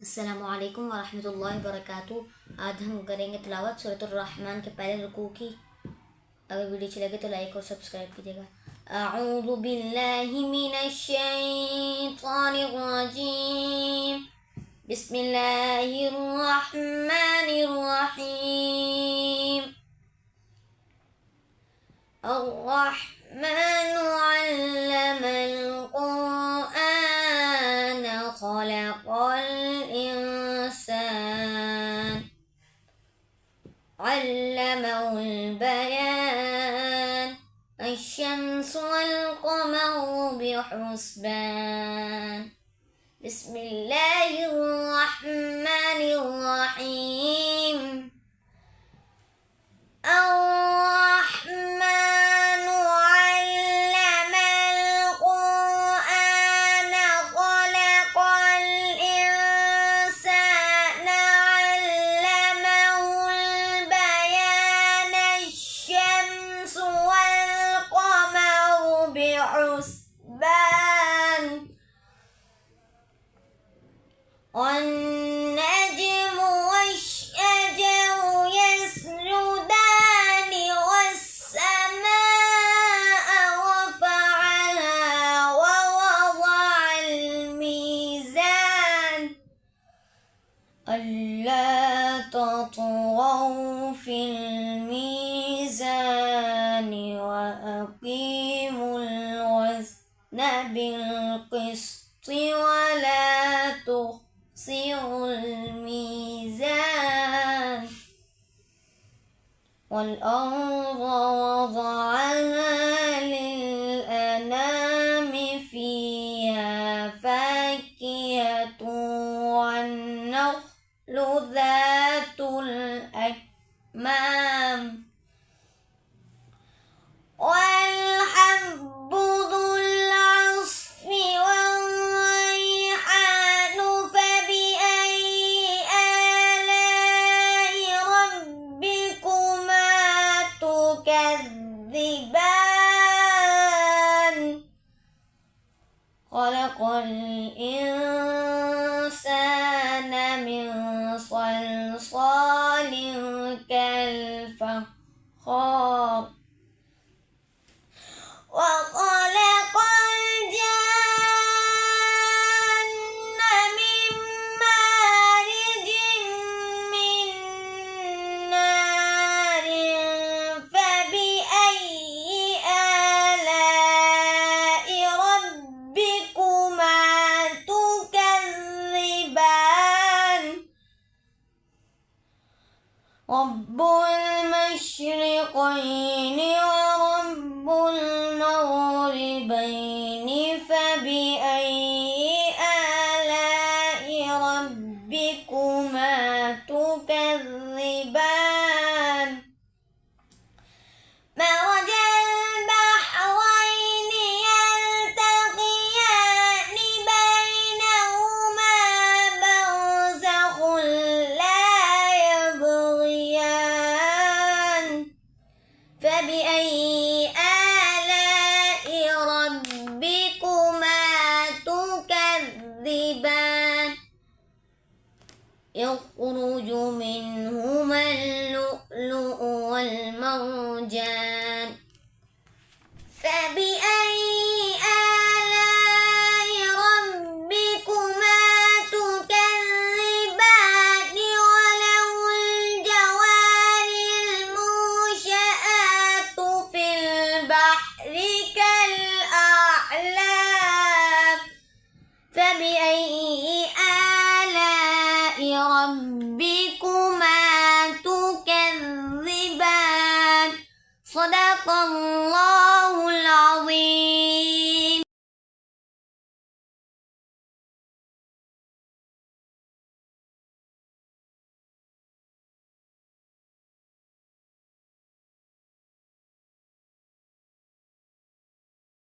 अस्सलामुअलैकुम वरहमतुल्लाहि वबरकातुहू। आज हम करेंगे तिलावत सूरतुर रहमान के पहले रुकू की। अगर वीडियो अच्छी लगे तो लाइक और सब्सक्राइब कीजिएगा। अऊज़ु बिल्लाहि मिनश शैतानिर रजीम। बिस्मिल्लाहिर रहमानिर रहीम। अर्रहमानु अल्लमल क़ुरआन खलक़ल इंसान अल्लमहुल बयान अश्शम्सु वल क़मरु बिहुस्बान। बिस्मिल्लाहिर रहमानिर रहीम। अर्रहमानु अल्लमल क़ुरआन खलक़ल इंसान अल्लमहुल बयान अश्शम्सु वल क़मरु बिहुस्बान والنجم والشجر يسجدان والسماء رفعها ووضع الميزان ألا تطغوا في الميزان وأقيموا الوزن بالقسط ولا تخسروا الميزان والأرض وضعها للأنام فيها فاكهة والنخل ذات الأكمام والحب ذو العصف والريحان فبأي آلاء ربكما تكذبان خلق الإنسان من صلصال كالفخار وخلق الجان من مارج من نار فبأي آلاء ربكما تكذبان رب المشرقين ورب المغربين فبأي آلاء ربكما تكذبان مرج البحرين يلتقيان بينهما برزخ لا يبغيان فبأي آلاء ربكما تكذبان يخرج منهما اللؤلؤ والمرجان فبأي آلاء ربكما تكذبان وله الجوار المنشآت في البحر كالأعلام فبأي آلاء ربكما تكذبان صدق الله